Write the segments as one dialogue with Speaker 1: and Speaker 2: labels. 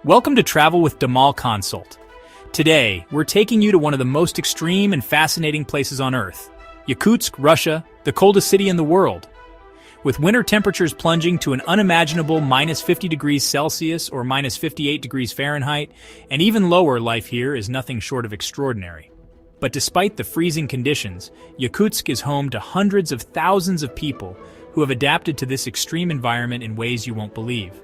Speaker 1: Welcome to Travel with Damal Consult. Today, we're taking you to one of the most extreme and fascinating places on Earth, Yakutsk, Russia, the coldest city in the world. With winter temperatures plunging to an unimaginable minus 50 degrees Celsius or minus 58 degrees Fahrenheit, and even lower, life here is nothing short of extraordinary. But despite the freezing conditions, Yakutsk is home to hundreds of thousands of people who have adapted to this extreme environment in ways you won't believe.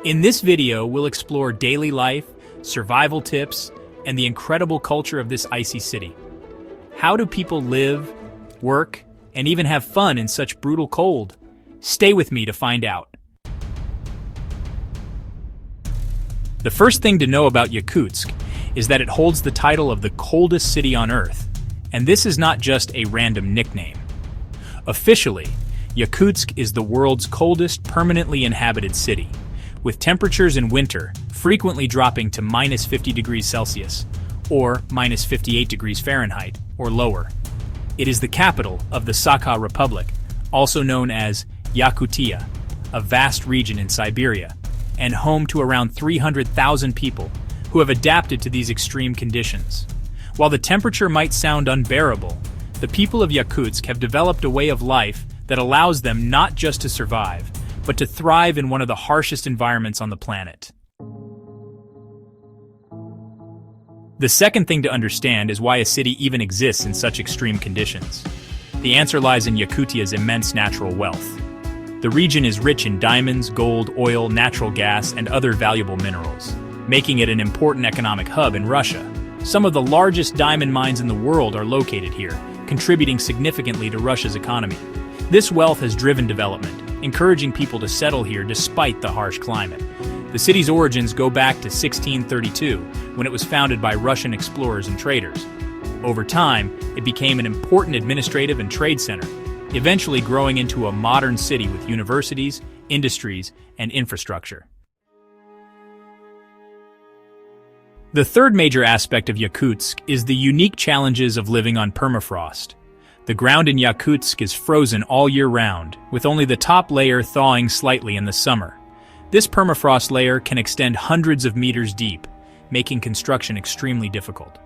Speaker 1: In this video, we'll explore daily life, survival tips, and the incredible culture of this icy city. How do people live, work, and even have fun in such brutal cold? Stay with me to find out. The first thing to know about Yakutsk is that it holds the title of the coldest city on Earth, and this is not just a random nickname. Officially, Yakutsk is the world's coldest permanently inhabited city, with temperatures in winter frequently dropping to minus 50 degrees Celsius, or minus 58 degrees Fahrenheit, or lower. It is the capital of the Sakha Republic, also known as Yakutia, a vast region in Siberia, and home to around 300,000 people who have adapted to these extreme conditions. While the temperature might sound unbearable, the people of Yakutsk have developed a way of life that allows them not just to survive, but to thrive in one of the harshest environments on the planet. The second thing to understand is why a city even exists in such extreme conditions. The answer lies in Yakutia's immense natural wealth. The region is rich in diamonds, gold, oil, natural gas, and other valuable minerals, making it an important economic hub in Russia. Some of the largest diamond mines in the world are located here, contributing significantly to Russia's economy. This wealth has driven development, encouraging people to settle here despite the harsh climate. The city's origins go back to 1632, when it was founded by Russian explorers and traders. Over time, it became an important administrative and trade center, eventually growing into a modern city with universities, industries, and infrastructure. The third major aspect of Yakutsk is the unique challenges of living on permafrost. The ground in Yakutsk is frozen all year round, with only the top layer thawing slightly in the summer. This permafrost layer can extend hundreds of meters deep, making construction extremely difficult.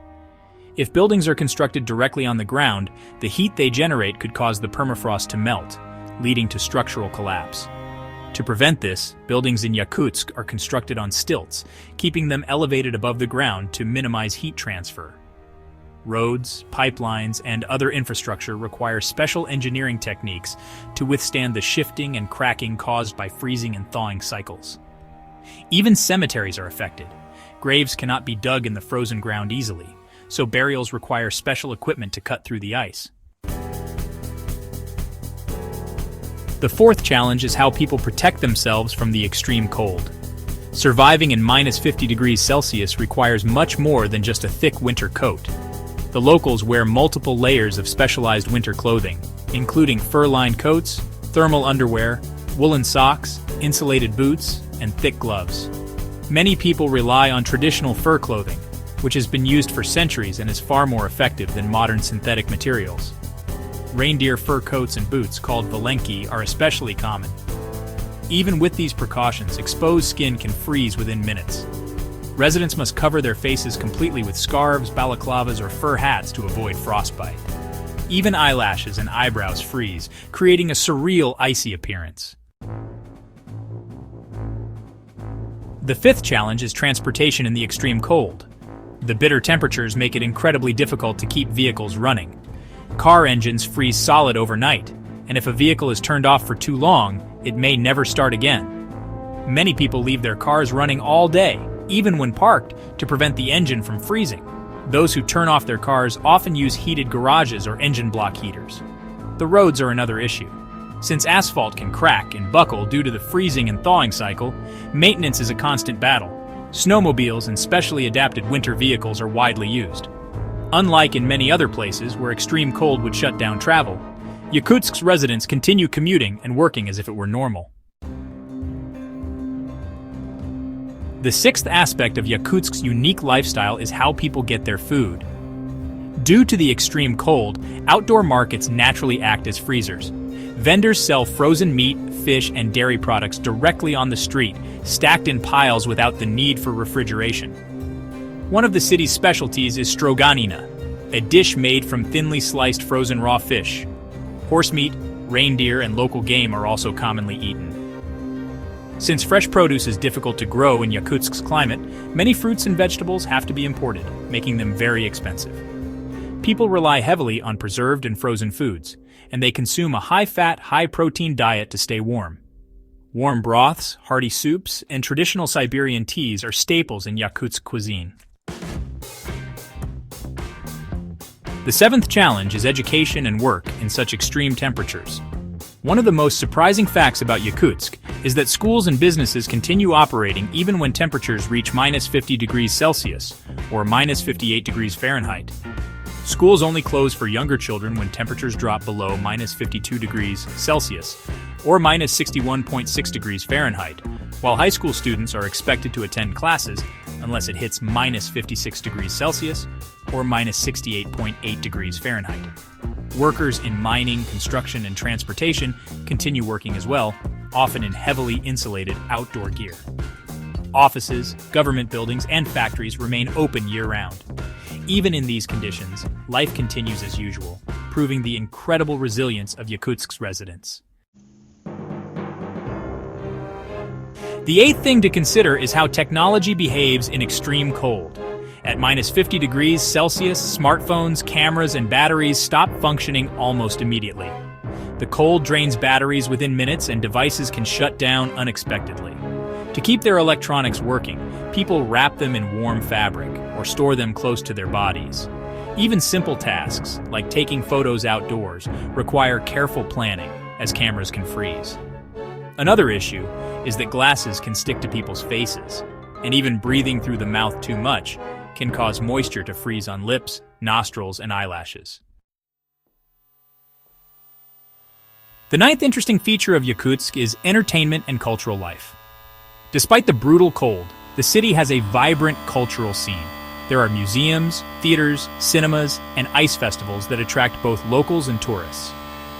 Speaker 1: If buildings are constructed directly on the ground, the heat they generate could cause the permafrost to melt, leading to structural collapse. To prevent this, buildings in Yakutsk are constructed on stilts, keeping them elevated above the ground to minimize heat transfer. Roads, pipelines, and other infrastructure require special engineering techniques to withstand the shifting and cracking caused by freezing and thawing cycles. Even cemeteries are affected. Graves cannot be dug in the frozen ground easily, so burials require special equipment to cut through the ice. The fourth challenge is how people protect themselves from the extreme cold. Surviving in minus 50 degrees Celsius requires much more than just a thick winter coat. The locals wear multiple layers of specialized winter clothing, including fur-lined coats, thermal underwear, woolen socks, insulated boots, and thick gloves. Many people rely on traditional fur clothing, which has been used for centuries and is far more effective than modern synthetic materials. Reindeer fur coats and boots, called valenki, are especially common. Even with these precautions, exposed skin can freeze within minutes. Residents must cover their faces completely with scarves, balaclavas, or fur hats to avoid frostbite. Even eyelashes and eyebrows freeze, creating a surreal icy appearance. The fifth challenge is transportation in the extreme cold. The bitter temperatures make it incredibly difficult to keep vehicles running. Car engines freeze solid overnight, and if a vehicle is turned off for too long, it may never start again. Many people leave their cars running all day, even when parked, to prevent the engine from freezing. Those who turn off their cars often use heated garages or engine block heaters. The roads are another issue. Since asphalt can crack and buckle due to the freezing and thawing cycle, maintenance is a constant battle. Snowmobiles and specially adapted winter vehicles are widely used. Unlike in many other places where extreme cold would shut down travel, Yakutsk's residents continue commuting and working as if it were normal. The sixth aspect of Yakutsk's unique lifestyle is how people get their food. Due to the extreme cold, outdoor markets naturally act as freezers. Vendors sell frozen meat, fish, and dairy products directly on the street, stacked in piles without the need for refrigeration. One of the city's specialties is stroganina, a dish made from thinly sliced frozen raw fish. Horse meat, reindeer, and local game are also commonly eaten. Since fresh produce is difficult to grow in Yakutsk's climate, many fruits and vegetables have to be imported, making them very expensive. People rely heavily on preserved and frozen foods, and they consume a high-fat, high-protein diet to stay warm. Warm broths, hearty soups, and traditional Siberian teas are staples in Yakutsk cuisine. The seventh challenge is education and work in such extreme temperatures. One of the most surprising facts about Yakutsk is that schools and businesses continue operating even when temperatures reach -50 degrees Celsius or -58 degrees Fahrenheit. Schools only close for younger children when temperatures drop below -52 degrees Celsius or -61.6 degrees Fahrenheit, while high school students are expected to attend classes unless it hits -56 degrees Celsius or -68.8 degrees Fahrenheit. Workers in mining, construction, and transportation continue working as well, often in heavily insulated outdoor gear. Offices, government buildings, and factories remain open year-round. Even in these conditions, life continues as usual, proving the incredible resilience of Yakutsk's residents. The eighth thing to consider is how technology behaves in extreme cold. At -50 degrees Celsius, smartphones, cameras, and batteries stop functioning almost immediately. The cold drains batteries within minutes and devices can shut down unexpectedly. To keep their electronics working, people wrap them in warm fabric or store them close to their bodies. Even simple tasks, like taking photos outdoors, require careful planning, as cameras can freeze. Another issue is that glasses can stick to people's faces, and even breathing through the mouth too much can cause moisture to freeze on lips, nostrils, and eyelashes. The ninth interesting feature of Yakutsk is entertainment and cultural life. Despite the brutal cold, the city has a vibrant cultural scene. There are museums, theaters, cinemas, and ice festivals that attract both locals and tourists.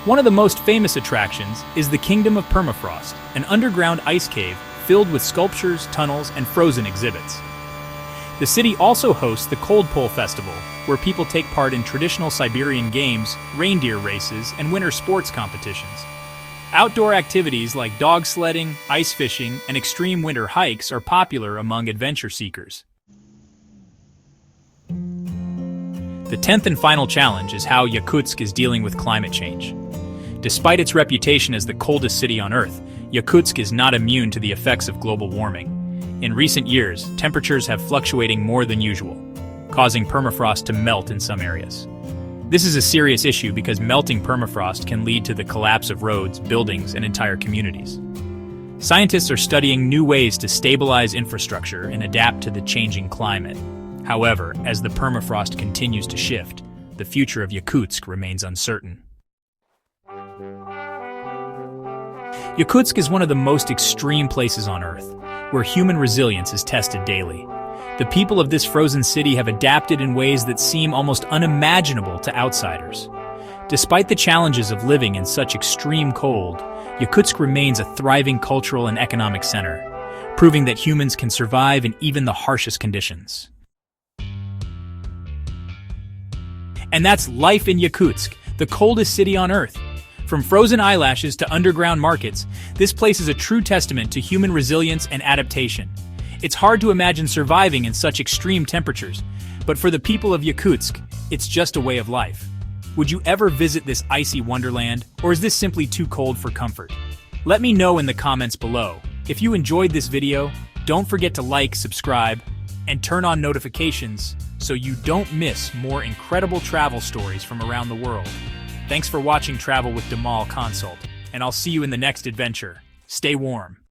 Speaker 1: One of the most famous attractions is the Kingdom of Permafrost, an underground ice cave filled with sculptures, tunnels, and frozen exhibits. The city also hosts the Cold Festival, where people take part in traditional Siberian games, reindeer races, and winter sports competitions. Outdoor activities like dog sledding, ice fishing, and extreme winter hikes are popular among adventure seekers. The 10th and final challenge is how Yakutsk is dealing with climate change. Despite its reputation as the coldest city on Earth, Yakutsk is not immune to the effects of global warming. In recent years, temperatures have fluctuating more than usual, causing permafrost to melt in some areas. This is a serious issue because melting permafrost can lead to the collapse of roads, buildings, and entire communities. Scientists are studying new ways to stabilize infrastructure and adapt to the changing climate. However, as the permafrost continues to shift, the future of Yakutsk remains uncertain. Yakutsk is one of the most extreme places on Earth, where human resilience is tested daily. The people of this frozen city have adapted in ways that seem almost unimaginable to outsiders. Despite the challenges of living in such extreme cold, Yakutsk remains a thriving cultural and economic center, proving that humans can survive in even the harshest conditions. And that's life in Yakutsk, the coldest city on Earth. From frozen eyelashes to underground markets, this place is a true testament to human resilience and adaptation. It's hard to imagine surviving in such extreme temperatures, but for the people of Yakutsk, it's just a way of life. Would you ever visit this icy wonderland, or is this simply too cold for comfort? Let me know in the comments below. If you enjoyed this video, don't forget to like, subscribe, and turn on notifications so you don't miss more incredible travel stories from around the world. Thanks for watching Travel with Damal Consult, and I'll see you in the next adventure. Stay warm.